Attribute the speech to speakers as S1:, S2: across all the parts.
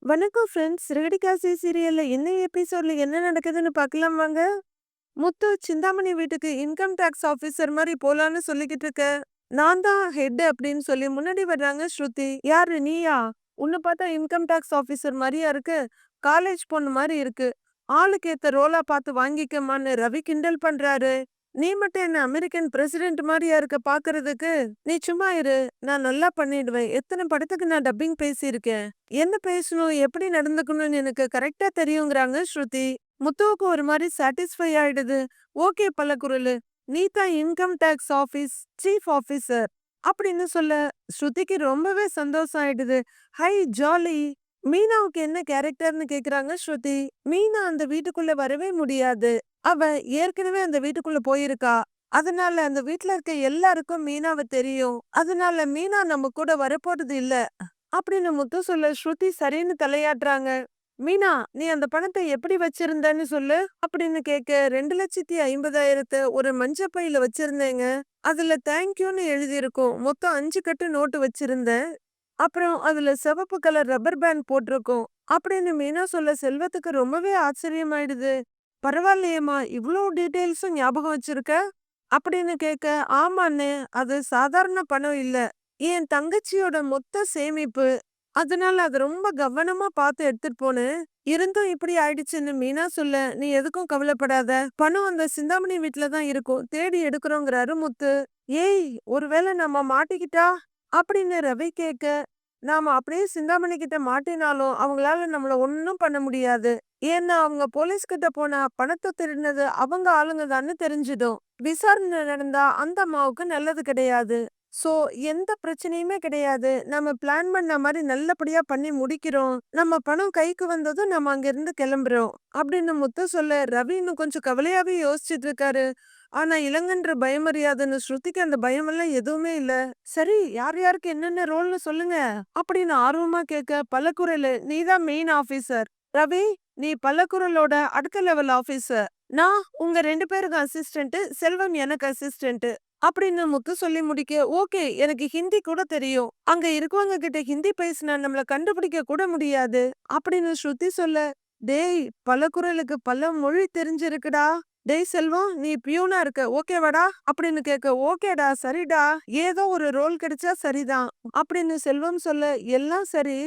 S1: வணக்கம் ஃப்ரெண்ட்ஸ். ரெகடிகாசி சீரியல்ல இந்த எபிசோட்ல என்ன நடக்குதுன்னு பார்க்கலாம் வாங்க. முத்து சிந்தாமணி வீட்டுக்கு இன்கம் டாக்ஸ் ஆபீசர் மாதிரி போலான்னு சொல்லிக்கிட்டு இருக்க. நான் தான் ஹெட் அப்படின்னு சொல்லி முன்னாடி வர்றாங்க ஸ்ருதி. யாரு நீயா? உன்னை பார்த்தா இன்கம் டாக்ஸ் ஆபீசர் மாதிரியா இருக்கு. காலேஜ் பொண்ணு மாதிரி இருக்கு. ஆளுக்கு ஏத்த ரோலா பார்த்து வாங்கிக்கமான்னு ரவி கிண்டல் பண்றாரு. நீ மட்டும் என்ன அமெரிக்கன் பிரசிடென்ட் மாதிரியா இருக்க பாக்குறதுக்கு? நீ சும்மா இரு. நான் நல்லா பண்ணிடுவேன். எத்தனை படத்துக்கு நான் டப்பிங் பேசியிருக்கேன். என்ன பேசணும், எப்படி நடந்துக்கணும்னு எனக்கு கரெக்டா தெரியுங்கிறாங்க ஸ்ருதி. முத்துவுக்கு ஒரு மாதிரி சாட்டிஸ்ஃபை ஆயிடுது. ஓகே பல்லக்குரலு, நீ தான் income tax office chief officer அப்படின்னு சொல்ல ஸ்ருதிக்கு ரொம்பவே சந்தோஷம் ஆயிடுது. Hi jolly. மீனாவுக்கு என்ன கேரக்டர்னு கேக்குறாங்க ஸ்ருதி. மீனா அந்த வீட்டுக்குள்ள வரவே முடியாது. அவ ஏற்கனவே அந்த வீட்டுக்குள்ள போயிருக்கா. அதனால அந்த வீட்ல இருக்க எல்லாருக்கும் மீனாவை தெரியும். அதனால மீனா நம்ம கூட வரப்போறது இல்ல அப்படின்னு முத்து சொல்ல ஸ்ருதி சரின்னு தலையாட்டுறாங்க. மீனா, நீ அந்த பணத்தை எப்படி வச்சிருந்தன்னு சொல்லு அப்படின்னு கேட்க 2,50,000 ஒரு மஞ்ச பையில வச்சிருந்தேங்க. அதுல தேங்க்யூன்னு எழுதியிருக்கும். மொத்தம் 5 கட்டு நோட்டு வச்சிருந்தேன். அப்புறம் அதுல சிவப்பு கலர் ரப்பர் பேண்ட் போட்டிருக்கும் அப்படின்னு மீனா சொல்ல செல்வத்துக்கு ரொம்பவே ஆச்சரியமாயிடுது. பரவாயில்லையேம்மா, இவ்ளோ டீட்டெயில்ஸும் ஞாபகம் வச்சிருக்க அப்படின்னு கேட்க, ஆமாண்ணே, அது சாதாரண பணம் இல்ல, என் தங்கச்சியோட மொத்த சேமிப்பு. அதனால அது ரொம்ப கவனமா பார்த்து எடுத்துட்டு போனேன். இருந்தும் இப்படி ஆயிடுச்சுன்னு மீனா சொல்ல, நீ எதுக்கும் கவலைப்படாத. பணம் அந்த சிந்தாமணி வீட்ல தான் இருக்கும். தேடி எடுக்கிறோங்கிறாரு முத்து. ஏய், ஒருவேளை நம்ம மாட்டிக்கிட்டா அப்படின்னு ரவி கேட்க, நாம அப்படியே சிந்தாமணி கிட்ட மாட்டினாலும் அவங்களால நம்மள ஒன்னும் பண்ண முடியாது. ஏன்னா அவங்க போலீஸ் கிட்ட போனா பணத்தை திருடினது அவங்க ஆளுங்க தான்னு தெரிஞ்சிடும். விசாரணை நடந்தா அந்த அம்மாவுக்கு நல்லது கிடையாது. சோ எந்த பிரச்சனையுமே கிடையாது. நம்ம பிளான் பண்ண மாதிரி நல்லபடியா பண்ணி முடிக்கிறோம். நம்ம பணம் கைக்கு வந்ததும் நம்ம அங்கிருந்து கிளம்புறோம் அப்படின்னு முத்து சொல்ல ரவி இன்னும் கொஞ்சம் கவலையாவே யோசிச்சுட்டு இருக்காரு. ஆனா இளங்கன்ற பயமறியாதுன்னு ஸ்ருதிக்கு அந்த பயமெல்லாம் எதுவுமே இல்ல. சரி, யார் யாருக்கு என்னென்ன ரோல்னு சொல்லுங்க அப்படின்னு ஆர்வமா கேட்க, பல்லக்குரலு, நீதான் மெயின் ஆபீசர். ரவி, நீ பல்லக்குரலோட அடுத்த லெவல் ஆபீசர். நான் உங்க 2 பேருக்கு அசிஸ்டன்ட், செல்வம் எனக்கு அசிஸ்டன்ட் அப்படின்னு முத்து சொல்லி முடிக்க, ஓகே, எனக்கு ஹிந்தி கூட தெரியும். அங்க இருக்கவங்க கிட்ட ஹிந்தி பேசினா நம்மள கண்டுபிடிக்க கூட முடியாது அப்படின்னு ஸ்ருதி சொல்ல, டேய், பல்லக்குரலுக்கு பல மொழி தெரிஞ்சிருக்குடா. டேய் செல்வம், நீ பியூனா இருக்க ஓகேவாடா அப்படின்னு கேட்க, ஓகேடா, சரிடா, ஏதோ ஒரு ரோல் கிடைச்சா சரிதான் அப்படின்னு செல்வம் சொல்ல, எல்லாம் சரி,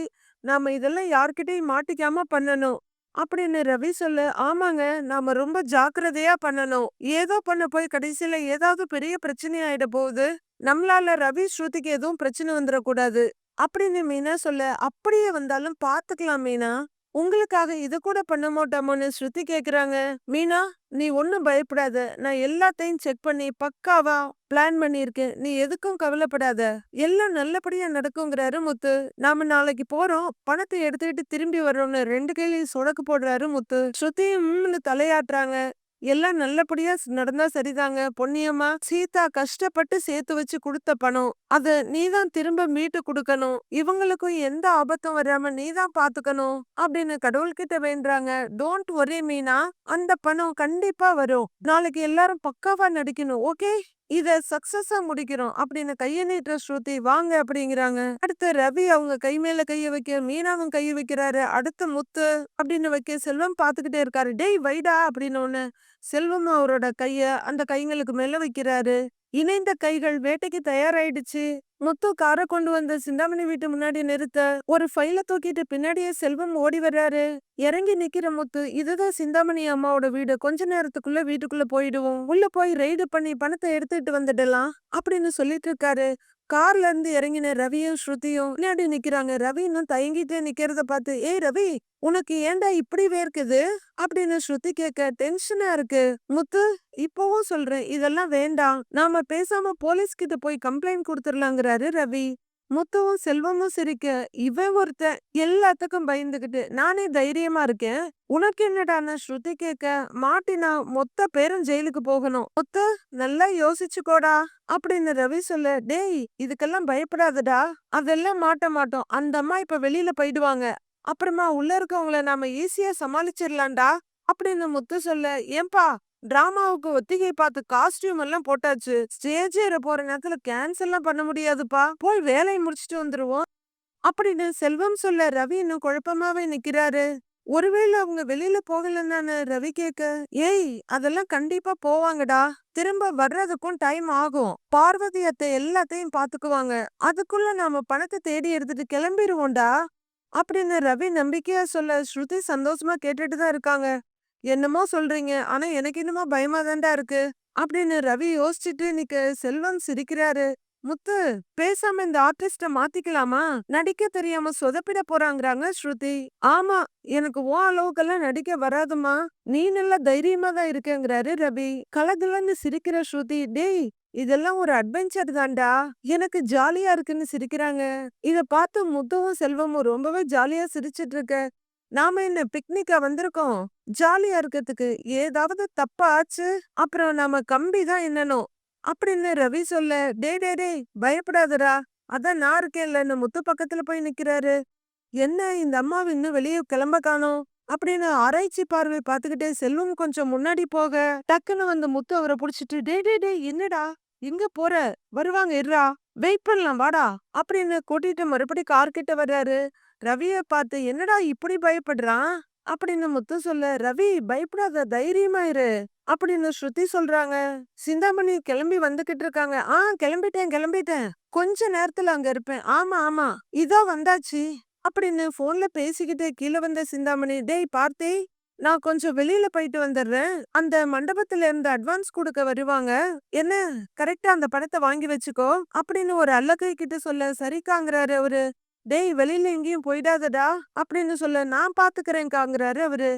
S1: நாம இதெல்லாம் யார்கிட்டயும் மாட்டிக்காம பண்ணணும் அப்படின்னு ரவி சொல்ல, ஆமாங்க, நாம ரொம்ப ஜாக்கிரதையா பண்ணணும். ஏதோ பண்ண போய் கடைசியில ஏதாவது பெரிய பிரச்சனை ஆயிட போகுது. நம்மளால ரவி ஸ்ருதிக்கு எதுவும் பிரச்சனை வந்துடக்கூடாது அப்படின்னு மீனா சொல்ல, அப்படியே வந்தாலும் பாத்துக்கலாம் மீனா, உங்களுக்காக இது கூட பண்ண மாட்டோமோன்னு ஸ்ருதி கேக்குறாங்க. மீனா, நீ ஒன்னும் பயப்படாத. நான் எல்லாத்தையும் செக் பண்ணி பக்காவா பிளான் பண்ணியிருக்கேன். நீ எதுக்கும் கவலைப்படாத. எல்லாம் நல்லபடியா நடக்குங்கிறாரு முத்து. நாம நாளைக்கு போறோம். பணத்தை எடுத்துக்கிட்டு திரும்பி வர்றோம்னு 2 கையிலையும் சொடக்கு போடுறாரு முத்து. ஸ்ருதியும் தலையாட்டுறாங்க. எல்லாம் நல்லபடியா நடந்தா சரிதாங்க. பொன்னியம்மா, சீதா கஷ்டப்பட்டு சேர்த்து வச்சு கொடுத்த பணம். அத நீதான் திரும்ப மீட்டு கொடுக்கணும். இவங்களுக்கும் எந்த ஆபத்தும் வராம நீதான் பாத்துக்கணும் அப்படின்னு கடவுள்கிட்ட வேண்டுறாங்க. டோன்ட் ஒரி மீனா, அந்த பணம் கண்டிப்பா வரும். நாளைக்கு எல்லாரும் பக்காவா நடிக்கணும். ஓகே, இத சக்சஸா முடிக்கிறோம் அப்படின்னு கைய நீட்டுற ஸ்ருதி வாங்க அப்படிங்கிறாங்க. அடுத்து ரவி அவங்க கை மேல கைய வைக்க, மீனாவும் கைய வைக்கிறாரு. அடுத்து முத்து அப்படின்னு வைக்க, செல்வம் பாத்துக்கிட்டே இருக்காரு. டேய் வைடா அப்படின்னு ஒண்ணு செல்வம் அவரோட கைய அந்த கைங்களுக்கு மேல வைக்கிறாரு. இணைந்த கைகள் வேட்டைக்கு தயாராயிடுச்சு. முத்து காரை கொண்டு வந்து சிந்தாமணி வீட்டு முன்னாடி நிறுத்த, ஒரு ஃபைல தூக்கிட்டு பின்னாடியே செல்வம் ஓடி வர்றாரு. இறங்கி நிக்கிற முத்து, இதுதான் சிந்தாமணி அம்மாவோட வீடு. கொஞ்ச நேரத்துக்குள்ள வீட்டுக்குள்ள போயிடுவோம். உள்ள போய் ரெய்டு பண்ணி பணத்தை எடுத்துட்டு வந்துடலாம் அப்படின்னு சொல்லிட்டு இருக்காரு. கார்ல இருந்து இறங்கின ரவியும் ஸ்ருதியும் பின்னாடி நிக்கிறாங்க. ரவி இன்னும் தயங்கிட்டே நிக்கிறத பார்த்து, ஏய் ரவி, உனக்கு ஏன்டா இப்படி வேர்க்குது அப்படின்னு ஸ்ருதி கேட்க, டென்ஷனா இருக்கு முத்து. இப்பவும் சொல்றேன், இதெல்லாம் வேண்டாம். நாம பேசாம போலீஸ் கிட்ட போய் கம்ப்ளைண்ட் கொடுத்துடலாங்கிறாரு ரவி. முத்துவும் செல்வமும் சிரிக்க, இவன் ஒருத்தன் எல்லாத்துக்கும் பயந்துகிட்டு நானே தைரியமா இருக்கேன், உனக்கு என்னடான்னு ஸ்ருதி கேட்க, மாட்டினா மொத்த பேரும் ஜெயிலுக்கு போகணும். முத்து, நல்லா யோசிச்சுக்கோடா அப்படின்னு ரவி சொல்ல, டேய், இதுக்கெல்லாம் பயப்படாதடா. அதெல்லாம் மாட்ட மாட்டோம். அந்த அம்மா இப்ப வெளியில போயிடுவாங்க. அப்புறமா உள்ள இருக்கவங்கள நாம ஈஸியா சமாளிச்சிடலாம்டா அப்படின்னு முத்து சொல்ல, ஏன்பா, டிராமாவுக்கு ஒத்திகை பார்த்து காஸ்டியூம் எல்லாம் போட்டாச்சு. ஸ்டேஜ் ஏற போற நேரத்துல கேன்சல் எல்லாம் பண்ண முடியாதுப்பா. போய் வேலையை முடிச்சிட்டு வந்துருவோம் அப்படின்னு செல்வம் சொல்ல ரவி இன்னும் குழப்பமாவே நிக்கிறாரு. ஒருவேளை அவங்க வெளியில போகலன்னு ரவி கேக்க, ஏய் அதெல்லாம் கண்டிப்பா போவாங்கடா. திரும்ப வர்றதுக்கும் டைம் ஆகும். பார்வதி அத்தை எல்லாத்தையும் பாத்துக்குவாங்க. அதுக்குள்ள நாம பணத்தை தேடி எடுத்துட்டு கிளம்பிடுவோம்டா அப்படின்னு ரவி நம்பிக்கையா சொல்ல ஸ்ருதி சந்தோஷமா கேட்டுட்டு தான் இருக்காங்க. என்னமோ சொல்றீங்க, ஆனா எனக்கு என்னமோ பயமா தான்டா இருக்கு அப்படின்னு ரவி யோசிச்சுட்டு நிக்க செல்வம் சிரிக்கிறாரு. முத்து, பேசாம இந்த ஆர்டிஸ்ட மாத்திக்கலாமா? நடிக்க தெரியாம சொதப்பிட போறாங்கறாங்க ஸ்ருதி. ஆமா, எனக்கு உன் அளவுக்கெல்லாம் நடிக்க வராதுமா. நீ நல்லா தைரியமா தான் இருக்கேங்கிறாரு ரவி. கலகலன்னு சிரிக்கிற ஸ்ருதி, டேய் இதெல்லாம் ஒரு அட்வென்ச்சர் தான்டா. எனக்கு ஜாலியா இருக்குன்னு சிரிக்கிறாங்க. இத பார்த்து முத்துவும் செல்வமும் ரொம்பவே ஜாலியா சிரிச்சிட்டு இருக்க. நாம என்ன பிக்னிக்கா வந்திருக்கோம்? ஜாலியா இருக்கிறதுக்கு ஏதாவது தப்பா ஆச்சு அப்புறம் நாம கம்பி தான் என்னனோ அப்படின்னு ரவி சொல்ல, டேய் டேய் டேய் பயப்படாதடா, அதான் நான் இருக்கேன்லன்னு முத்து பக்கத்துல போய் நிக்கிறாரு. என்ன இந்த அம்மாவை இன்னும் வெளியே கிளம்ப காணோம் அப்படின்னு ஆராய்ச்சி பார்வை பார்த்துக்கிட்டே செல்வம் கொஞ்சம் முன்னாடி போக டக்குன்னு வந்து முத்து அவரை புடிச்சிட்டு, டேய் டேய் டேய் என்னடா எங்க போற, வருவாங்க இருடா, வெயிட் பண்ணலாம் வாடா அப்படின்னு கூட்டிட்டு மறுபடி கார் கிட்ட வர்றாரு. ரவிய பார்த்து என்னடா இப்படி பயப்படுறான் அப்படின்னு முத்து சொல்ல, ரவி பயப்படாத தைரியமா இரு அப்படின்னு ஸ்ருதி சொல்றாங்க. சிந்தாமணி கிளம்பி வந்துகிட்டு இருக்காங்க. கிளம்பிட்டேன் கிளம்பிட்டேன், கொஞ்ச நேரத்துல அங்க இருப்பேன். ஆமா ஆமா இதோ வந்தாச்சு அப்படின்னு போன்ல பேசிக்கிட்டே கீழே வந்த சிந்தாமணி, டேய் பார்த்தே, நான் கொஞ்சம் வெளியில போயிட்டு வந்துடுறேன். அந்த மண்டபத்துல இருந்து அட்வான்ஸ் கொடுக்க வருவாங்க. என்ன கரெக்டா அந்த பணத்தை வாங்கி வச்சுக்கோ அப்படின்னு ஒரு அல்லக்கை கிட்ட சொல்ல, சரிக்காங்கிறாரு அவரு. டேய் வெளியில எங்கேயும் போயிடாதடா அப்படின்னு சொல்ல, நான் பாத்துக்கிறேன்காங்கிறாரு அவரு.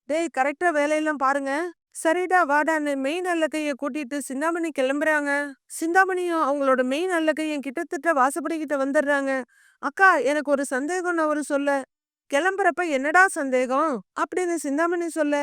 S1: டேய் கரெக்டா வேலையெல்லாம் பாருங்க. சரிடா வாடான்னு மெயின் அல்லக்கைய கூட்டிட்டு சிந்தாமணி கிளம்புறாங்க. சிந்தாமணியும் அவங்களோட மெயின் அல்லக்கையும் கிட்டத்தட்ட வாசப்படி கிட்ட வந்துடுறாங்க. அக்கா எனக்கு ஒரு சந்தேகம்னு அவரு சொல்ல, கிளம்புறப்ப என்னடா சந்தேகம் அப்படின்னு சிந்தாமணி சொல்ல,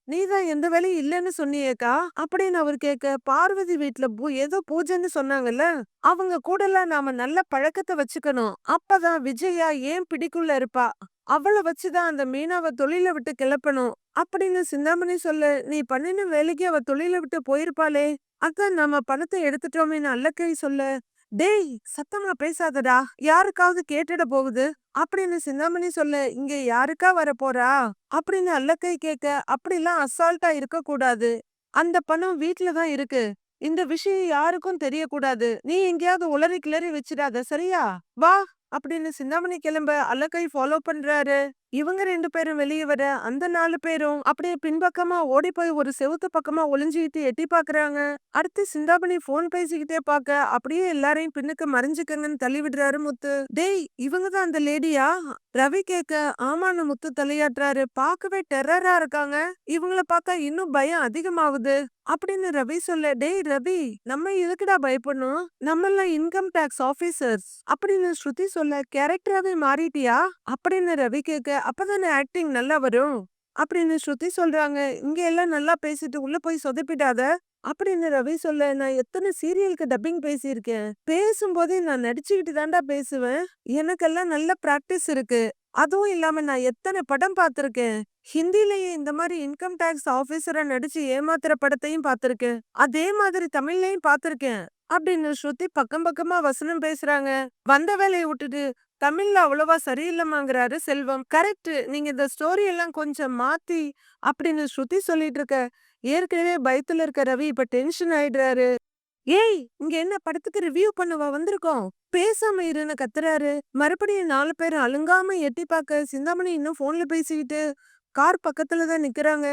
S1: நீதான் எந்த வேலையும் இல்லைன்னு சொன்னியேக்கா அப்படின்னு அவர் கேட்க, பார்வதி வீட்டுல ஏதோ பூஜைன்னு சொன்னாங்கல்ல, அவங்க கூடலாம் நாம நல்ல பழக்கத்தை வச்சுக்கணும். அப்பதான் விஜயா ஏன் பிடிக்குள்ள இருப்பா. அவளை வச்சுதான் அந்த மீனாவை தொழில விட்டு கிளப்பணும் அப்படின்னு சிந்தாமணி சொல்ல, நீ பண்ணின வேலைக்கு அவ தொழில விட்டு போயிருப்பாளே, அதான் நம்ம பணத்தை எடுத்துட்டோமேன்னு அல்லக்கை சொல்ல, டேய் சத்தமா பேசாதடா, யாருக்காவது கேட்டுட போகுது அப்படின்னு சிந்தாமணி சொல்ல, இங்க யாருக்கா வர போறா அப்படின்னு அல்லக்கை கேட்க, அப்படிலாம் அசால்ட்டா இருக்க கூடாது. அந்த பணம் வீட்டுலதான் இருக்கு. இந்த விஷயம் யாருக்கும் தெரியக்கூடாது. நீ எங்கேயாவது உளறி கிளறி வச்சிடாத சரியா? வா அப்படின்னு சிந்தாமணி கிளம்ப அல்லக்கை ஃபாலோ பண்றாரு. இவங்க 2 பேரும் வெளியே வர அந்த 4 பேரும் அப்படியே பின்பக்கமா ஓடி போய் ஒரு செவுத்து பக்கமா ஒளிஞ்சுக்கிட்டு எட்டி பாக்குறாங்க. அடுத்து சிந்தாமணி போன் பேசிக்கிட்டே பாக்க அப்படியே எல்லாரையும் பின்னுக்கு மறைஞ்சுக்கங்கன்னு தள்ளி விடுறாரு முத்து. டேய் இவங்கதான் அந்த லேடியா ரவி கேட்க, ஆமான்னு முத்து தலையாட்டுறாரு. பார்க்கவே டெரரா இருக்காங்க. இவங்கள பார்த்தா இன்னும் பயம் அதிகமாகுது அப்படின்னு ரவி சொல்ல, டேய் ரவி நம்ம எதுக்குடா பயப்படணும், நம்ம எல்லாம் இன்கம் டாக்ஸ் ஆபீசர்ஸ் அப்படின்னு ஸ்ருதி சொல்ல, கேரக்டராவே மாறிட்டியா அப்படின்னு ரவி கேட்க, அப்பதானே ஆக்டிங் நல்லா வரும் அப்படின்னு ஸ்ருதி சொல்றாங்க. இங்க எல்லாம் நல்லா பேசிட்டு உள்ள போய் சொதப்பிடாத அப்படின்னு ரவி சொல்ல, நான் எத்தனை சீரியலுக்கு டப்பிங் பேசியிருக்கேன். பேசும்போதே நான் நடிச்சுக்கிட்டு தான்டா பேசுவேன். எனக்கெல்லாம் நல்ல பிராக்டிஸ் இருக்கு. அதுவும் இல்லாம நான் எத்தனை படம் பார்த்திருக்கேன். ஹிந்திலேயே இந்த மாதிரி இன்கம் டாக்ஸ் ஆபீசரா நடிச்சு ஏமாத்துற படத்தையும் பார்த்திருக்கேன். அதே மாதிரி தமிழ்லயும் பார்த்திருக்கேன் அப்படின்னு ஸ்ருதி பக்கம் பக்கமா வசனம் பேசுறாங்க. வந்த வேலையை விட்டுட்டு தமிழ்ல அவ்வளவா சரியில்லமாங்கிறாரு செல்வம். கரெக்ட், நீங்க இந்த ஸ்டோரி எல்லாம் கொஞ்சம் மாத்தி அப்படின்னு ஸ்ருதி சொல்லிட்டு இருக்க. ஏற்கனவே பயத்துல இருக்க ரவி இப்ப டென்ஷன் ஆயிடுறாரு. ஏய் இங்க என்ன படத்துக்கு ரிவ்யூ பண்ணவா வந்திருக்கோம், பேசாம இருன்னு கத்துறாரு. மறுபடியும் 4 பேரும் அலுங்காம எட்டி பார்க்க சிந்தாமணி இன்னும் போன்ல பேசிக்கிட்டு கார் பக்கத்துலதான் நிக்கிறாங்க.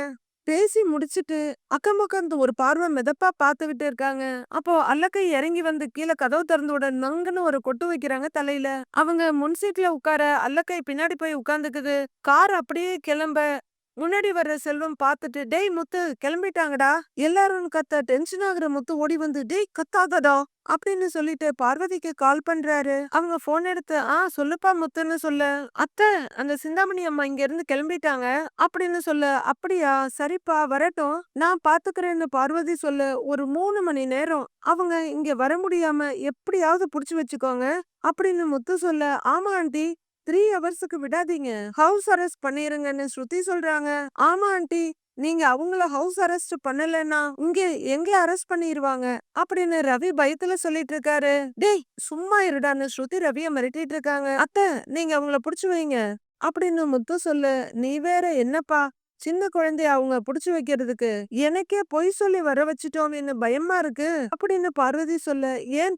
S1: பேசி முடிச்சிட்டு அக்கம் பக்கம் ஒரு பார்வை மிதப்பா பார்த்துக்கிட்டு இருக்காங்க. அப்போ அல்லக்கை இறங்கி வந்து கீழே கதவு திறந்து விட நங்குன்னு ஒரு கொட்டு வைக்கிறாங்க தலையில. அவங்க முன் சீட்ல உட்கார அல்லக்கை பின்னாடி போய் உட்கார்ந்துக்குது. கார் அப்படியே கிளம்ப முன்னாடி வர்ற செல்வம் பார்த்துட்டு, டேய் முத்து கிளம்பிட்டாங்கடா எல்லாரும் கத்த டென்ஷன் ஆகுற முத்து ஓடி வந்து, டேய் கத்தாதடா அப்படின்னு சொல்லிட்டு பார்வதிக்கு கால் பண்றாரு. அவங்க போன் எடுத்து, சொல்லுப்பா முத்துன்னு சொல்ல, அத்தை அந்த சிந்தாமணி அம்மா இங்க இருந்து கிளம்பிட்டாங்க அப்படின்னு சொல்ல, அப்படியா சரிப்பா வரட்டும் நான் பாத்துக்கிறேன்னு பார்வதி சொல்ல, ஒரு 3 மணி நேரம் அவங்க இங்க வர முடியாம எப்படியாவது புடிச்சு வச்சுக்கோங்க அப்படின்னு முத்து சொல்ல, ஆமா ஆண்டி 3 ஹவர்ஸ்க்கு விடாதீங்க. ஹவுஸ் அரெஸ்ட் பண்ணிருங்கன்னு ஸ்ருதி சொல்றாங்க. ஆமா ஆண்டி, நீங்க அவங்கள ஹவுஸ் அரெஸ்ட் பண்ணலன்னா இங்க எங்க அரெஸ்ட் பண்ணிருவாங்க அப்படின்னு ரவி பயத்துல சொல்லிட்டு இருக்காரு. டேய் சும்மா இருடான்னு ஸ்ருதி ரவிய மிரட்டிட்டு இருக்காங்க. அத்தை, நீங்க அவங்கள புடிச்சு வைங்க அப்படின்னு முத்து சொல்ல, நீ வேற என்னப்பா, சின்ன குழந்தைய அவங்க புடிச்சு வைக்கிறதுக்கு எனக்கே பொய் சொல்லி வர வச்சுட்டோமேன்னு பயமா இருக்கு அப்படின்னு பார்வதி சொல்ல, ஏன்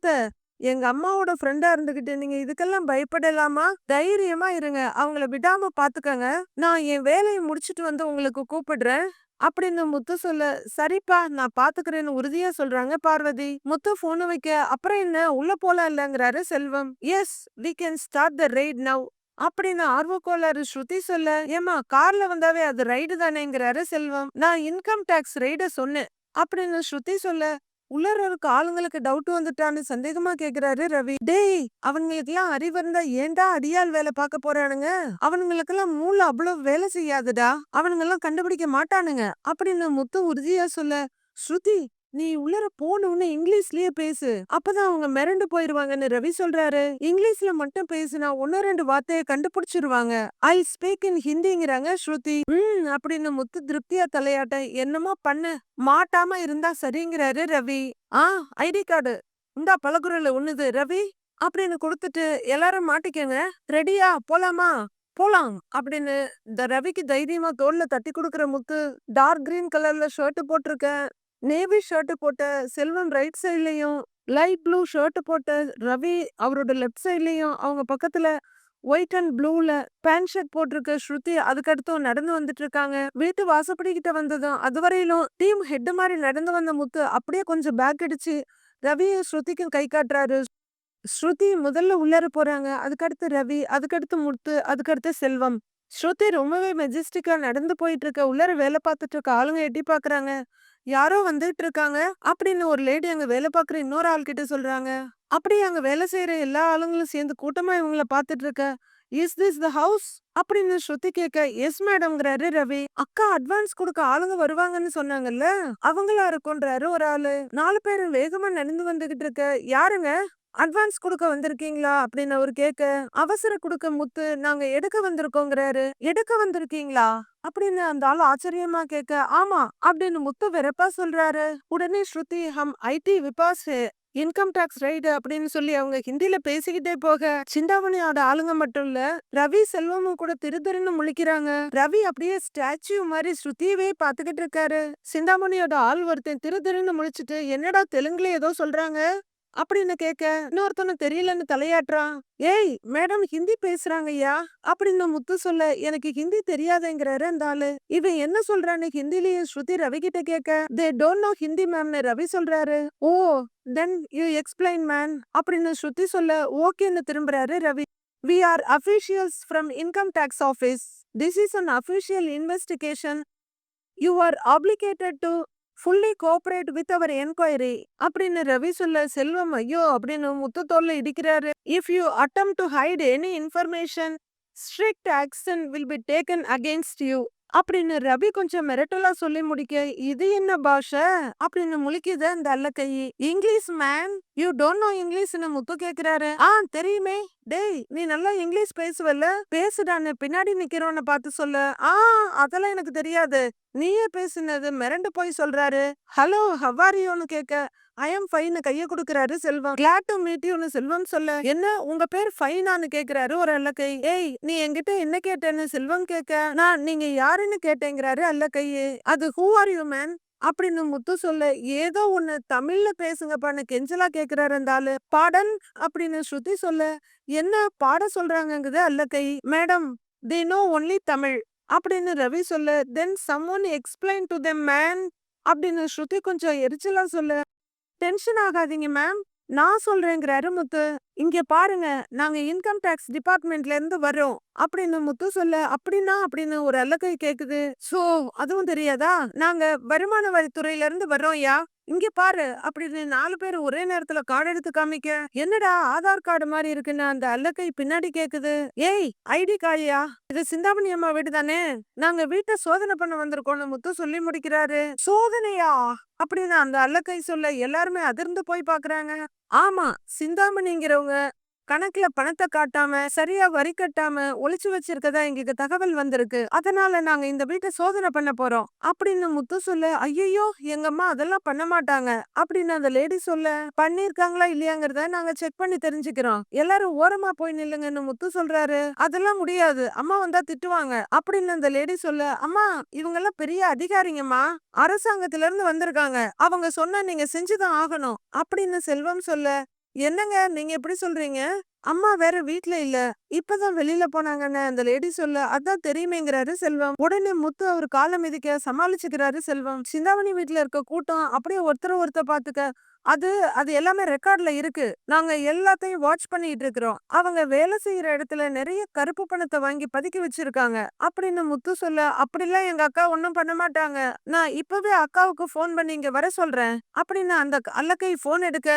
S1: எங்க அம்மாவோட ஃப்ரெண்டா இருந்துகிட்டு நீங்க இதுக்கெல்லாம் பயப்படலாமா? தைரியமா இருங்க, அவங்கள விடாம பாத்துக்கங்க. நான் என் வேலையை முடிச்சிட்டு வந்து உங்களுக்கு கூப்பிடுறேன் அப்படின்னு முத்து சொல்ல, சரிப்பா நான் பாத்துக்கிறேன்னு உறுதியா சொல்றாங்க பார்வதி. முத்து போன் வைக்க, அப்புறம் என்ன உள்ள போலாம் இல்லங்கிறாரு Selvam. Yes, we can start the raid now அப்படின்னு ஆர்வக்கோளாறு ஸ்ருதி சொல்ல, ஏமா கார்ல வந்தாவே அது ரைடு தானேங்கிறாரு செல்வம். நான் இன்கம் டாக்ஸ் ரைட சொன்னேன் அப்படின்னு ஸ்ருதி சொல்ல, உள்ளர இருக்க ஆளுங்களுக்கு டவுட் வந்துட்டான்னு சந்தேகமா கேக்குறாரு ரவி. டேய் அவங்களுக்கு எல்லாம் அறிவு இருந்தா ஏன்டா அடியால் வேலை பார்க்க போறானுங்க? அவனுங்களுக்கு எல்லாம் மூளை அவ்வளவு வேலை செய்யாதுடா, அவனுங்க எல்லாம் கண்டுபிடிக்க மாட்டானுங்க அப்படின்னு முத்து உறுதியா சொல்ல, ஸ்ருதி நீ உள்ளர போனோன்னு இங்கிலீஷ்லயே பேசு, அப்பதான் அவங்க மிரண்டு போயிருவாங்கன்னு ரவி சொல்றாரு. இங்கிலீஷ்ல மட்டும் பேசுனா 1-2 வார்த்தையை கண்டுபிடிச்சிருவாங்க. ஐ ஸ்பீக் இன் ஹிந்திங்கிறாங்க ஸ்ருதி. அப்படின்னு முத்து திருப்தியா தலையாட்ட, என்னமோ பண்ணு, மாட்டாம இருந்தா சரிங்கிறாரு ரவி. ஐடி கார்டு இந்தா பலகுரல உண்ணுது ரவி அப்படின்னு கொடுத்துட்டு, எல்லாரும் மாட்டிக்கங்க, ரெடியா போலாமா? போலாம் அப்படின்னு இந்த ரவிக்கு தைரியமா தோல்ல தட்டி கொடுக்குற முத்து, டார்க் கிரீன் கலர்ல ஷர்ட் போட்டிருக்க, நேவி ஷர்ட் போட்ட செல்வம் ரைட் சைட்லயும், லைட் ப்ளூ ஷர்ட் போட்ட ரவி அவரோட லெஃப்ட் சைட்லயும், அவங்க பக்கத்துல ஒயிட் அண்ட் ப்ளூல பேண்ட் ஷர்ட் போட்டிருக்க ஸ்ருதி அதுக்கடுத்தும் நடந்து வந்துட்டு இருக்காங்க. வீட்டு வாசப்படிக்கிட்ட வந்ததும் அதுவரையிலும் டீம் ஹெட் மாதிரி நடந்து வந்த முத்து அப்படியே கொஞ்சம் பேக் அடிச்சு ரவியும் ஸ்ருதிக்கும் கை காட்டுறாரு. ஸ்ருதி முதல்ல உள்ளார போறாங்க, அதுக்கடுத்து ரவி, அதுக்கடுத்து முத்து, அதுக்கடுத்து செல்வம். ஸ்ருதி ரொம்பவே மெஜஸ்டிக்கா நடந்து போயிட்டு இருக்க, உள்ளார வேலை பார்த்துட்டு இருக்க ஆளுங்க எட்டி பாக்குறாங்க. யாரோ வந்துட்டு இருக்காங்க அப்படின்னு ஒரு லேடி அங்க வேலை பார்க்குற இன்னொரு ஆள் கிட்ட சொல்றாங்க. அப்படியே அங்க வேலை செய்யற எல்லா ஆளுங்களும் சேர்ந்து கூட்டமா இவங்கள பாத்துட்டு இருக்க, இஸ் திஸ் த ஹவுஸ் அப்படின்னு ஸ்ருதி கேட்க, எஸ் மேடம்ங்கிறாரு ரவி. அக்கா அட்வான்ஸ் கொடுக்க ஆளுங்க வருவாங்கன்னு சொன்னாங்கல்ல, அவங்களா இருக்கும்ன்றாரு ஒரு ஆளு. 4 பேரும் வேகமா நடந்து வந்துகிட்டு இருக்க, யாருங்க அட்வான்ஸ் கொடுக்க வந்திருக்கீங்களா அப்படின்னு அவரு கேட்க, அவசர கொடுக்க முத்து, நாங்க எடுக்க வந்திருக்கோங்கிறாரு. எடுக்க வந்திருக்கீங்களா அப்படின்னு அந்த ஆள் ஆச்சரியமா கேட்க, ஆமா அப்படின்னு முத்து வெறப்பா சொல்றாரு. உடனே ஸ்ருதி, ஹம் ஐடி விபாஸ் இன்கம் டாக்ஸ் ரைடு அப்படின்னு சொல்லி அவங்க ஹிந்தில பேசிக்கிட்டே போக, சிந்தாமணியோட ஆளுங்க மட்டும் இல்ல ரவி செல்வமும் கூட திருதிருன்னு முழிக்கிறாங்க. ரவி அப்படியே ஸ்டாச்சு மாதிரி ஸ்ருதியவே பாத்துக்கிட்டு இருக்காரு. சிந்தாமணியோட ஆள் ஒருத்தன் திருதிருன்னு முழிச்சிட்டு, என்னடா தெலுங்குல ஏதோ சொல்றாங்க அப்படின்னு கேட்க, இன்னொருத்தன தெரியலன்னு தலையாட்டுறான். ஏய் மேடம் ஹிந்தி பேசுறாங்க ஐயா அப்படின்னு முத்து சொல்ல, எனக்கு ஹிந்தி தெரியாதுங்கிறாரு அந்த ஆளு. இவன் என்ன சொல்றான்னு ஹிந்திலயும் ஸ்ருதி ரவி கிட்ட கேட்க, தே டோன்ட் நோ ஹிந்தி மேம்னு ரவி சொல்றாரு. Oh then you explain man அப்படின்னு ஸ்ருதி சொல்ல, ஓகேன்னு திரும்புறாரு Ravi. We are officials from income tax office. This is an official investigation. You are obligated to fully cooperate with our enquiry அப்படின்னு ரவி சொல்ல, செல்வம் ஐயோ அப்படின்னு முத்து தோல்ல இடிக்கிறாரு. If you attempt to hide any information, strict action will be taken against you அப்படின்னு ரவி கொஞ்சம் மிரட்டலா சொல்லி முடிக்க, இது என்ன பாஷை அப்படின்னு முழிக்குது அந்த அல்லக்கை. English man, you don't know இங்கிலீஷ்னு முத்து கேக்குறாரு. தெரியுமே, டேய் நீ நல்லா இங்கிலீஷ் பேசுவல்ல, பேசுடான்னு பின்னாடி நிக்கிறவன பார்த்து சொல்ல, அதெல்லாம் எனக்கு தெரியாது, நீயே பேசுனது மிரண்டு போய் சொல்றாரு. ஹலோ ஹவ் ஆர் யூன்னு கேட்க, ஐ எம் ஃபைன் கைய கொடுக்கறாரு செல்வம். கிளாட் டு மீட் யூன்னு செல்வம் சொல்ல, என்ன உங்க பேர் ஃபைனான்னு கேக்குறாரு ஒரு அல்லக்கை. ஏய் நீ என்கிட்ட என்ன கேட்டேன்னு செல்வம் கேட்க, நான் நீங்க யாருன்னு கேட்டேங்கிறாரு அல்லக்கை. அது ஹூ ஆர் யூ மேன் அப்படின்னு முத்து சொல்ல, ஏதோ ஒண்ணு தமிழ்ல பேசுங்கப்பான்னு கெஞ்சலா கேக்குறாரு அந்த ஆளு. பாடன் அப்படின்னு ஸ்ருதி சொல்ல, என்ன பாட சொல்றாங்கங்குது அல்லக்கை. Madam they know only Tamil அப்படின்னு ரவி சொல்ல, தென் someone explain to them man அப்படின்னு ஸ்ருதி கொஞ்சம் எரிச்சலா சொல்ல, டென்ஷன் ஆகாதீங்க மேம், நான் சொல்றேங்கிறாரு முத்து. இங்க பாருங்க, நாங்க இன்கம் டாக்ஸ் டிபார்ட்மெண்ட்ல இருந்து வர்றோம் அப்படின்னு முத்து சொல்ல, அப்படின்னா அப்படின்னு ஒரு அல்லக்கை கேக்குது. சோ அதுவும் தெரியாதா, நாங்க வருமான வரித்துறையில இருந்து வர்றோம்யா, இங்க பாரு அப்படின்னு 4 பேர் ஒரே நேரத்துல கார்டு எடுத்து காமிக்க, என்னடா ஆதார் கார்டு மாதிரி இருக்குன்னு அந்த அல்லக்கை பின்னாடி கேக்குது. ஏய் ஐடி கார்டியா, இது சிந்தாமணி அம்மா வீடு தானே, நாங்க வீட்டை சோதனை பண்ண வந்திருக்கோம்னு முத்து சொல்லி முடிக்கிறாரு. சோதனையா அப்படின்னு அந்த அல்லக்கை சொல்ல, எல்லாருமே அதிர்ந்து போய் பாக்குறாங்க. ஆமா, சிந்தாமணிங்கிறவங்க கணக்குல பணத்த காட்டாம, சரியா வரி கட்டாம ஒளிச்சு வச்சிருக்கதா எங்களுக்கு தகவல் வந்திருக்கு. அதனால நாங்க இந்த வீட்ட சோதனை பண்ண போறோம். அப்படின்னு முத்து சொல்ல, ஐயையோ! எங்க அம்மா அதெல்லாம் பண்ண மாட்டாங்க. அப்படின்னு அந்த லேடி சொல்ல, பண்ணியிருக்காங்களா இல்லையாங்கிறத நாங்க செக் பண்ணி தெரிஞ்சுக்கிறோம். எல்லாரும் ஓரமா போய் நில்லுங்கன்னு முத்து சொல்றாரு. அதெல்லாம் முடியாது. அம்மா வந்தா திட்டுவாங்க. அப்படின்னு அந்த லேடி சொல்ல, அம்மா இவங்கெல்லாம் பெரிய அதிகாரிங்கம்மா. அரசாங்கத்துல இருந்து வந்திருக்காங்க. அவங்க சொன்னா நீங்க செஞ்சுதான் ஆகணும். அப்படின்னு செல்வம் சொல்ல, என்னங்க நீங்க எப்படி சொல்றீங்க? அம்மா வேற வீட்ல இல்ல. இப்பதான் வெளியில போனாங்கன்னு அந்த லேடி சொல்ல, அதான் தெரியுமேங்கிறாரு செல்வம். உடனே முத்து அவர் கால மிதிக்க சமாளிச்சுக்கிறாரு செல்வம். சிந்தாமணி வீட்ல இருக்க கூட்டம் அப்படியே ஒருத்தர் பாத்துக்க. அது அது எல்லாமே ரெக்கார்ட்ல இருக்கு. நாங்க எல்லாத்தையும் வாட்ச் பண்ணிட்டு இருக்கிறோம். அவங்க வேலை செய்யற இடத்துல நிறைய கருப்பு பணத்த வாங்கி பதுக்கி வச்சிருக்காங்க. அப்படின்னு முத்து சொல்ல, அப்படிலாம் எங்க அக்கா ஒண்ணும் பண்ண மாட்டாங்க. நான் இப்பவே அக்காவுக்கு ஃபோன் பண்ணி இங்க வர சொல்றேன். அப்படின்னு அந்த அல்லக்கை ஃபோன் எடுக்க,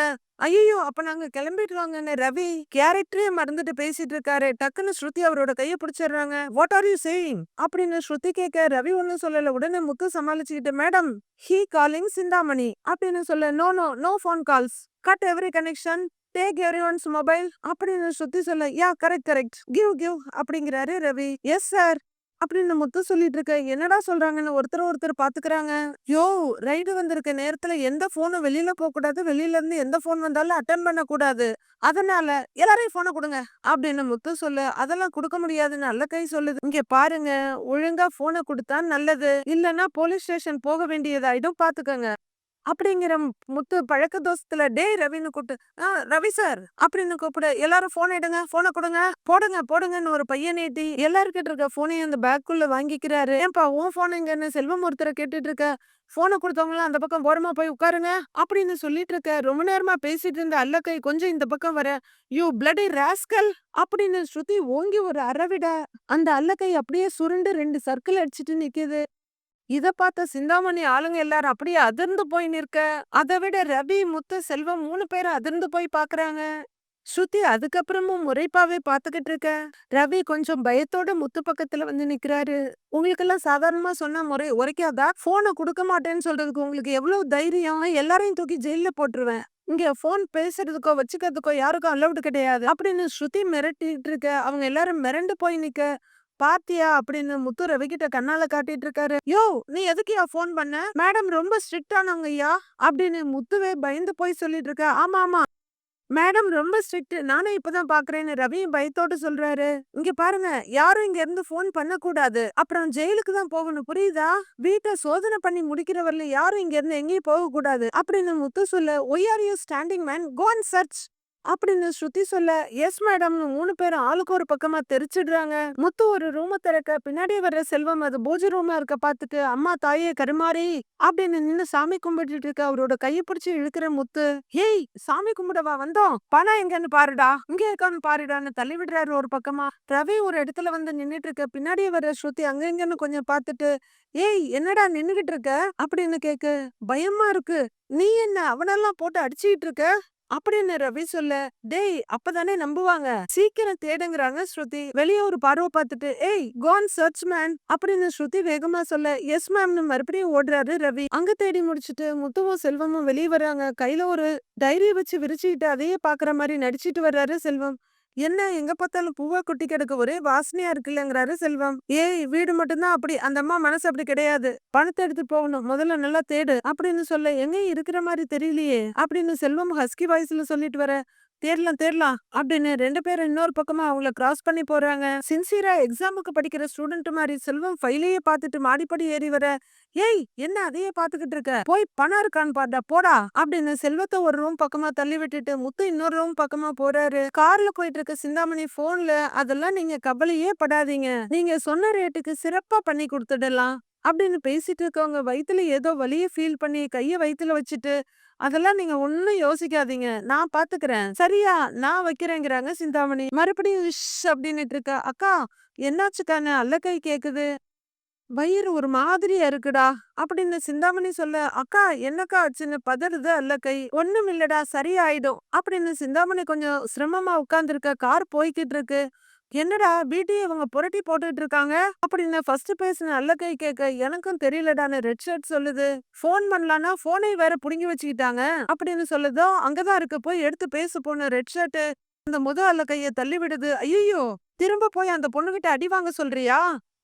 S1: ஐயையோ! அப்ப நாங்க கிளம்பிட்டு வாங்கன்னு ரவி கேரக்டரே மறந்துட்டு பேசிட்டு இருக்காரு. டக்குன்னு ஸ்ருதி அவரோட கைய பிடிச்சிடுறாங்க. What are you saying? அப்படின்னு ஸ்ருதி கேட்க ரவி ஒண்ணும் சொல்லல. உடனே முத்து சமாளிச்சுக்கிட்டு, மேடம் ஹி காலிங் சிந்தாமணி அப்படின்னு சொல்ல, no no no phone calls. Cut every connection. Take everyone's mobile அப்படின்னு ஸ்ருதி சொல்ல, யா கரெக்ட் கரெக்ட். கிவ் அப்படிங்கிறாரு ரவி. Yes sir. அப்படின்னு முத்து சொல்லிட்டு இருக்க, என்னடா சொல்றாங்கன்னு ஒருத்தர் பாத்துக்கிறாங்க. யோ ரைடு வந்திருக்க நேரத்துல எந்த போனும் வெளியில போக கூடாது. வெளியில இருந்து எந்த போன் வந்தாலும் அட்டன் பண்ண கூடாது. அதனால எல்லாரையும் போனை கொடுங்க அப்படின்னு முத்து சொல்ல, அதெல்லாம் கொடுக்க முடியாதுன்னு அல்லக்கை சொல்லுது. இங்க பாருங்க, ஒழுங்கா போனை கொடுத்தா நல்லது. இல்லன்னா போலீஸ் ஸ்டேஷன் போக வேண்டியதாயிடும் பாத்துக்கங்க. அப்படிங்கிற முத்து பழக்க தோசத்துல டேய் ரவின்னு கூப்பிட்டு, ரவி சார் அப்படின்னு கூப்பிட, எல்லாரும் போன் எடுங்க, போனை கொடுங்க, போடுங்கன்னு ஒரு பையன் நீட்டி எல்லாருக்கிட்ட இருக்க போனையும் அந்த பேக்குள்ள வாங்கிக்கிறாரு. ஏன்பா உன் போன் எங்கன்னு செல்வம் ஒருத்தரை கேட்டுட்டு இருக்க. போனை கொடுத்தவங்களும் அந்த பக்கம் ஓரமா போய் உட்காருங்க அப்படின்னு சொல்லிட்டு இருக்க. ரொம்ப நேரமா பேசிட்டு இருந்த அல்லக்கை கொஞ்சம் இந்த பக்கம் வர, யூ பிளடி ராஸ்கல் அப்படின்னு ஸ்ருதி ஓங்கி ஒரு அரவிட, அந்த அல்லக்கை அப்படியே சுருண்டு 2 சர்க்கிள் அடிச்சிட்டு நிக்குது. இத பார்த்த சிந்தாமணி ஆளுங்க எல்லாரும் அப்படியே அதிர்ந்து போய் நிற்க, அதை விட ரவி முத்து செல்வம் 3 பேரும் அதிர்ந்து போய் பாக்குறாங்க. ஸ்ருதி அதுக்கப்புறமும் முறைப்பாவே பாத்துக்கிட்டு இருக்க. ரவி கொஞ்சம் பயத்தோட முத்து பக்கத்துல வந்து நிக்கிறாரு. உங்களுக்கு எல்லாம் சாதாரணமா சொன்னா உரைக்காதா? போனை கொடுக்க மாட்டேன்னு சொல்றதுக்கு உங்களுக்கு எவ்வளவு தைரியம்? எல்லாரையும் தூக்கி ஜெயில போட்டுருவேன். இங்க போன் பேசுறதுக்கோ வச்சுக்கிறதுக்கோ யாருக்கும் அலௌடு கிடையாது அப்படின்னு ஸ்ருதி மிரட்டிட்டு இருக்க. அவங்க எல்லாரும் மிரண்டு போய் நிக்க, பாத்தியா அப்படின்னு முத்து ரவி கிட்ட கண்ணால காட்டிட்டு இருக்காரு. யோ நீ எதுக்குயா போன் பண்ண? மேடம் ரொம்ப ஸ்ட்ரிக்ட் ஆனவங்கய்யா அப்படின்னு முத்துவே பயந்து போய் சொல்லிட்டு இருக்க. ஆமா ஆமா மேடம் ரொம்ப ஸ்ட்ரிக்ட். நானும் இப்பதான் பாக்குறேன்னு ரவியும் பயத்தோட சொல்றாரு. இங்க பாருங்க, யாரும் இங்க இருந்து போன் பண்ண கூடாது. அப்புறம் ஜெயிலுக்கு தான் போகணும், புரியுதா? வீட்டை சோதனை பண்ணி முடிக்கிறவர்ல யாரும் இங்க இருந்து எங்கேயும் போக கூடாது அப்படின்னு முத்து சொல்ல, why are you standing man, go and search அப்படின்னு ஸ்ருதி சொல்ல, எஸ் மேடம்னு 3 பேரும் ஆளுக்கு ஒரு பக்கமா தெரிச்சிடுறாங்க. முத்து ஒரு ரூம திறக்க, பின்னாடி வர்ற செல்வம் அது பூஜை ரூமா இருக்க பாத்துட்டு, அம்மா தாயே கருமாரி அப்படின்னு நின்னு சாமி கும்பிட்டுட்டு இருக்க. அவரோட கையை பிடிச்சு இழுக்கிற முத்து, ஏய் சாமி கும்பிடவா வந்தோம், பணம் எங்கன்னு பாருடா, இங்க இருக்கான்னு பாருடான்னு தள்ளி விடுறாரு ஒரு பக்கமா. ரவி ஒரு இடத்துல வந்து நின்னுட்டு இருக்க. பின்னாடி வர்ற ஸ்ருதி அங்க இங்கன்னு கொஞ்சம் பாத்துட்டு, ஏய் என்னடா நின்னுகிட்டு இருக்க அப்படின்னு கேக்கு. பயமா இருக்கு. நீ என்ன அவனெல்லாம் போட்டு அடிச்சுக்கிட்டு இருக்க அப்படின்னு ரவி சொல்ல, டேய் அப்பதானே நம்புவாங்க, சீக்கிரம் தேடுங்கிறாங்க ஸ்ருதி. வெளியே ஒரு பார்வை பார்த்துட்டு, ஏய் கோன் சர்ச் மேன் அப்படின்னு ஸ்ருதி வேகமா சொல்ல, எஸ் மேம்னு மறுபடியும் ஓடுறாரு ரவி. அங்க தேடி முடிச்சுட்டு முத்துவும் செல்வமும் வெளியே வர்றாங்க. கையில ஒரு டைரி வச்சு விரிச்சுக்கிட்டு அதையே பாக்குற மாதிரி நடிச்சிட்டு வர்றாரு செல்வம். என்ன எங்க பார்த்தாலும் பூவா கொட்டி கிடக்கு, ஒரே வாசனையா இருக்குல்லங்கிறாரு செல்வம். ஏய் வீடு மட்டும்தான் அப்படி, அந்த அம்மா மனசு அப்படி கிடையாது. பணத்தை எடுத்து போகணும், முதல்ல நல்லா தேடு அப்படின்னு சொல்ல, எங்க இருக்கிற மாதிரி தெரியலையே அப்படின்னு செல்வம் ஹஸ்கி வாய்ஸ்ல சொல்லிட்டு வர, தேடலாம் அப்படின்னு 2 பேரும் இன்னொரு பக்கமா அவங்கள கிராஸ் பண்ணி போறாங்க. சின்சியரா எக்ஸாமுக்கு படிக்கிற ஸ்டூடெண்ட் மாதிரி செல்வம் ஃபைலையே பார்த்துட்டு மாடிப்படி ஏறி வர, ஏய் என்ன அதையே பாத்துக்கிட்டு இருக்க, போய் பணம் இருக்கான்னு பாருடா போடா அப்படின்னு செல்வத்தை ஒரு ரூம் பக்கமா தள்ளி விட்டுட்டு முத்து இன்னொரு ரூம் பக்கமா போறாரு. கார்ல போயிட்டு இருக்க சிந்தாமணி போன்ல, அதெல்லாம் நீங்க கவலையே படாதீங்க, நீங்க சொன்ன ரேட்டுக்கு சிறப்பா பண்ணி கொடுத்துடலாம் அப்படின்னு பேசிட்டு இருக்கவங்க வயித்துல ஏதோ வலிய ஃபீல் பண்ணி கைய வயித்துல வச்சுட்டு, அதெல்லாம் நீங்க ஒண்ணும் யோசிக்காதீங்க, நான் பாத்துக்கிறேன் சரியா, நான் வைக்கிறேங்கிறாங்க சிந்தாமணி. மறுபடியும் அப்படின்னுட்டு இருக்கா. அக்கா என்னாச்சுக்கான அல்லக்கை கேக்குது. வயிறு ஒரு மாதிரியா இருக்குடா அப்படின்னு சிந்தாமணி சொல்ல, அக்கா என்னக்கா ஆச்சுன்னு பதறுது அல்லக்கை. ஒண்ணும் இல்லடா சரியாயிடும் அப்படின்னு சிந்தாமணி கொஞ்சம் சிரமமா உட்கார்ந்துருக்க. கார் போய்கிட்டு இருக்கு. என்னடா வீட்டையே இவங்க புரட்டி போட்டுட்டு இருக்காங்க அப்படின்னு ஃபர்ஸ்ட் பேசின அல்லக்கை கேட்க, எனக்கும் தெரியலடான்னு ரெட் ஷர்ட் சொல்லுது. போன் பண்ணலான்னா போனை வேற புடுங்கி வச்சுக்கிட்டாங்க அப்படின்னு சொல்லுதோ, அங்கதான் இருக்கு போய் எடுத்து பேசு போன ரெட் ஷர்ட். அந்த அல்லக்கைய தள்ளி விடுது. ஐயையோ! திரும்ப போய் அந்த பொண்ணுகிட்ட அடி வாங்க சொல்றியா?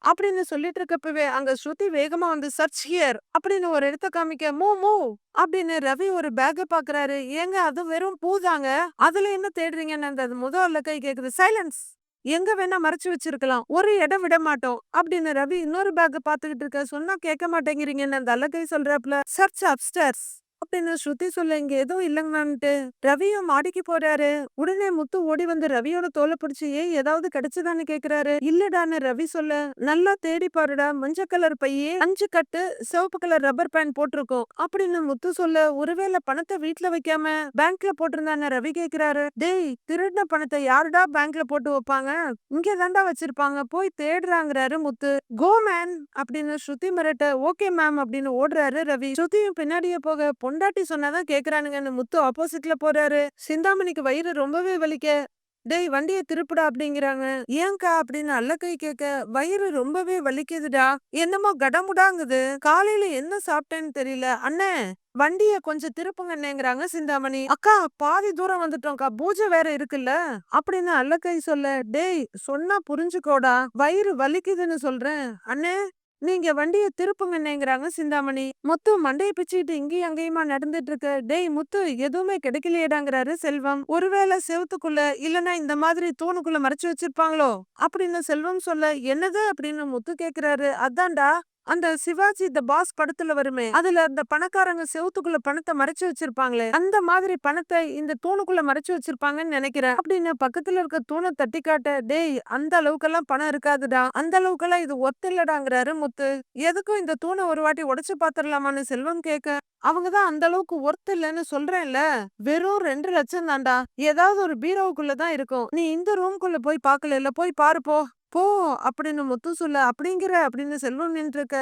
S1: அப்படின்னு சொல்லிட்டு இருக்கப்பவே அங்க ஸ்ருதி வேகமா வந்து சர்ச் ஹியர் அப்படின்னு ஒரு இடத்த காமிக்க மூவ் அப்படின்னு ரவி ஒரு பேக்க பாக்குறாரு. ஏங்க அது வெறும் பூ தாங்க. அதுல என்ன தேடுறீங்கன்னு அந்த அல்லக்கை கேக்குது. சைலன்ஸ். எங்க வேணா மறைச்சு வச்சிருக்கலாம். ஒரு இடம் விட மாட்டோம் அப்படின்னு ரவி இன்னொரு பேக்க பாத்துக்கிட்டு இருக்க. சொன்னா கேட்க மாட்டேங்கிறீங்கன்னு அந்த அல்லக்கை சொல்றாப்ல. சர்ச் அப்ஸ்டர்ஸ் அப்படின்னு ஸ்ருதி சொல்ல இங்க எதுவும் இல்லைங்கன்னுட்டு ரவியும் மாடிக்கு போறாரு. உடனே முத்து ஓடி வந்து ரவியோட தோலை பிடிச்சு ஏய் ஏதாவது கிடைச்சதான்னு கேக்குறாரு. இல்லடான்னு ரவி சொல்ல நல்லா தேடி பாருடா, மஞ்சள் கலர் பையே 5 கட்டு சிவப்பு கலர் ரப்பர் பேண்ட் போட்டிருக்கோம் அப்படின்னு முத்து சொல்ல ஒருவேளை பணத்தை வீட்டுல வைக்காம பேங்க்ல போட்டிருந்தான்னு ரவி கேக்குறாரு. டேய் திருடின பணத்தை யாருடா பேங்க்ல போட்டு வைப்பாங்க, இங்க தாண்டா வச்சிருப்பாங்க, போய் தேடுறாங்கிறாரு முத்து. கோ மேன் அப்படின்னு ஸ்ருதி மிரட்ட ஓகே மேம் அப்படின்னு ஓடுறாரு ரவி. ஸ்ருதியும் பின்னாடியே போக பொண்டாட்டி சொன்னாதான் கேக்குறானுங்கன்னு முத்து ஆப்போசிட்ல போறாரு. சிந்தாமணிக்கு வயிறு ரொம்பவே வலிக்க டேய் வண்டிய திருப்புடா அப்படிங்கிறாங்க. ஏன்கா அப்படின்னு அல்லக்கை கேட்க வயிறு ரொம்பவே வலிக்குதுடா, என்னமோ கடமுடாங்குது, காலையில என்ன சாப்பிட்டேன்னு தெரியல அண்ணே, வண்டிய கொஞ்சம் திருப்புங்கன்னுங்கிறாங்க சிந்தாமணி. அக்கா பாதி தூரம் வந்துட்டோம்க்கா, பூஜை வேற இருக்குல்ல அப்படின்னு அல்லக்கை சொல்ல டேய் சொன்னா புரிஞ்சுக்கோடா, வயிறு வலிக்குதுன்னு சொல்றேன் அண்ணே, நீங்க வண்டிய திருப்புங்கன்னுங்கிறாங்க சிந்தாமணி. முத்து மண்டைய பிச்சுக்கிட்டு இங்கேயும் அங்கேயுமா நடந்துட்டு இருக்க. டேய் முத்து எதுவுமே கிடைக்கலையேடாங்கிறாரு செல்வம். ஒருவேளை செவத்துக்குள்ள இல்லனா இந்த மாதிரி தூணுக்குள்ள மறைச்சு வச்சிருப்பாங்களோ அப்படின்னு செல்வம் சொல்ல என்னது அப்படின்னு முத்து கேக்குறாரு. அதான்டா அந்த சிவாஜி த பாஸ் படத்துல வருமே, அதுல அந்த பணக்காரங்க செவுத்துக்குள்ள பணத்தை மறைச்சு வச்சிருப்பாங்களே, அந்த மாதிரி பணத்தை இந்த தூணுக்குள்ள மறைச்சு வச்சிருப்பாங்கன்னு நினைக்கிறேன் அப்படின்னு பக்கத்துல இருக்க தூணை தட்டி காட்ட டேய் அந்த அளவுக்கெல்லாம் பணம் இருக்காதுடா, அந்த அளவுக்கெல்லாம் இது ஒத்தில்லடாங்கிறாரு முத்து. எதுக்கும் இந்த தூணை ஒரு வாட்டி உடைச்சு பாத்திரலாமான்னு செல்வம் கேட்க அவங்கதான் அந்த அளவுக்கு ஒர்த் இல்லைன்னு சொல்றேன்ல, வெறும் 2 லட்சம் தான்டா, ஏதாவது ஒரு பீரோவுக்குள்ளதான் இருக்கும், நீ இந்த ரூம்குள்ள போய் பாக்கல, போய் பாரு போ போ அப்படின்னு முத்து சொல்ல அப்படிங்கிற அப்படின்னு செல்வம் நின்றுருக்க.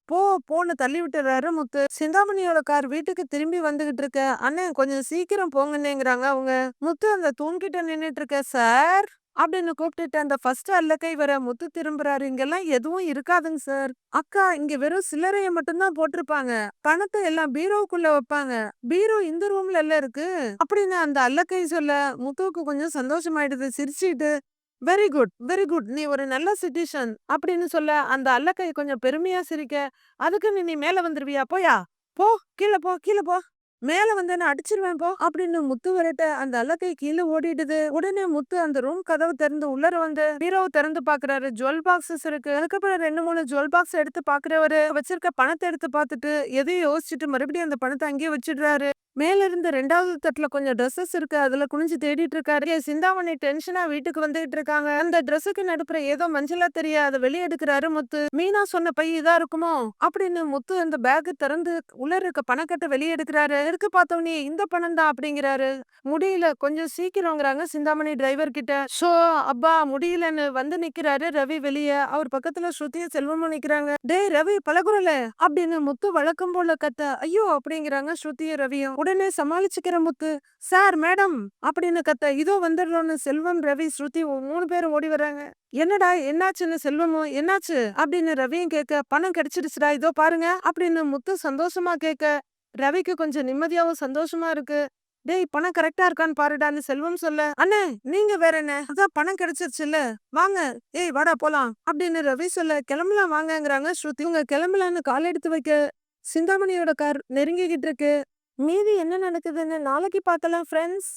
S1: போ போன்னு தள்ளி விட்டுறாரு முத்து. சிந்தாமணியோட கார் வீட்டுக்கு திரும்பி வந்துகிட்டு இருக்க. அண்ணன் கொஞ்சம் சீக்கிரம் போங்கன்னேங்கிறாங்க அவங்க. முத்து அந்த தூண்கிட்ட நின்னுட்டு இருக்க. சார் அப்படின்னு கூப்பிட்டுட்டு அந்த ஃபர்ஸ்ட் அல்லக்கை வர முத்து திரும்புறாரு. இங்கெல்லாம் எதுவும் இருக்காதுங்க சார். அக்கா இங்க வெறும் சில்லறைய மட்டும்தான் போட்டிருப்பாங்க, பணத்தை எல்லாம் பீரோவுக்குள்ள வைப்பாங்க, பீரோ இந்த ரூம்ல எல்லாம் இருக்கு அப்படின்னு அந்த அல்லக்கை சொல்ல முத்துவுக்கு கொஞ்சம் சந்தோஷமாயிடுது. சிரிச்சுட்டு வெரி குட் வெரி குட், நீ ஒரு நல்ல சிட்டிசன் அப்படின்னு சொல்ல அந்த அல்லக்கை கொஞ்சம் பெருமையா சிரிக்க அதுக்கு நீ மேல வந்துருவியா, போயா போ, கீழே போ கீழே போ, மேல வந்து நான் அடிச்சிருவேன் போ அப்படின்னு முத்து விரட்ட அந்த அல்லக்கை கீழே ஓடிடுது. உடனே முத்து அந்த ரூம் கதவு திறந்து உள்ளர வந்து பீரோவை திறந்து பாக்குறாரு. ஜுவல் பாக்ஸஸ் இருக்கு. அதுக்கப்புறம் 2-3 ஜுவல் பாக்ஸ் எடுத்து பாக்குறவரு வச்சிருக்க பணத்தை எடுத்து பார்த்துட்டு எதையும் யோசிச்சுட்டு மறுபடியும் அந்த பணத்தை அங்கேயே வச்சிடுறாரு. மேல இருந்து 2வது தட்டுல கொஞ்சம் ட்ரெஸ்ஸஸ் இருக்கு, அதுல குனிஞ்சு தேடிட்டு இருக்காரு. சிந்தாமணி டென்ஷனா வீட்டுக்கு வந்துகிட்டு இருக்காங்க. அந்த ட்ரெஸ்ஸுக்கு நடுப்புற ஏதோ மஞ்சளா தெரிய அதை வெளியே எடுக்கிறாரு முத்து. மீனா சொன்ன பை இதா இருக்குமோ அப்படின்னு முத்து அந்த பேக் திறந்து உள்ள இருக்க பணக்கட்டை வெளியே எடுக்கிறாரு. எடுக்க பார்த்தவனே இந்த பணம் தான் அப்படிங்கிறாரு. முடியல கொஞ்சம் சீக்கிரங்கிறாங்க சிந்தாமணி டிரைவர் கிட்ட. ஷோ அப்பா முடியலன்னு வந்து நிக்கிறாரு ரவி வெளியே. அவர் பக்கத்துல ஸ்ருதிய செல்வமும் நிக்கிறாங்க. டேய் ரவி பழகுறல அப்படின்னு முத்து வழக்கம் போல கத்த ஐயோ அப்படிங்கிறாங்க ஸ்ருதிய ரவியும். உடனே சமாளிச்சுக்கிற முத்து சார் மேடம் அப்படின்னு கத்த இதோ வந்துடுறோம்னு செல்வம் ரவி ஸ்ருதி 3 பேரும் ஓடி வராங்க. என்னடா என்னாச்சுன்னு செல்வமும் என்னாச்சு அப்படின்னு ரவியும் கேட்க பணம் கிடைச்சிருச்சுடா இதோ பாருங்க அப்படின்னு முத்து சந்தோஷமா கேட்க ரவிக்கு கொஞ்சம் நிம்மதியாவும் சந்தோஷமா இருக்கு. டேய் பணம் கரெக்டா இருக்கான்னு பாருடான்னு செல்வம் சொல்ல அண்ணே நீங்க வேற என்ன, அதான் பணம் கிடைச்சிருச்சுல்ல வாங்க, ஏய் வாடா போலாம் அப்படின்னு ரவி சொல்ல கிளம்பலாம் வாங்கங்கிறாங்க ஸ்ருதி. இவங்க கிளம்பலான்னு கால் எடுத்து வைக்க சிந்தாமணியோட கார் நெருங்கிக்கிட்டு இருக்கு. மீதி என்ன நடக்குதுன்னு நாளைக்கு பார்க்கலாம் ஃப்ரெண்ட்ஸ்.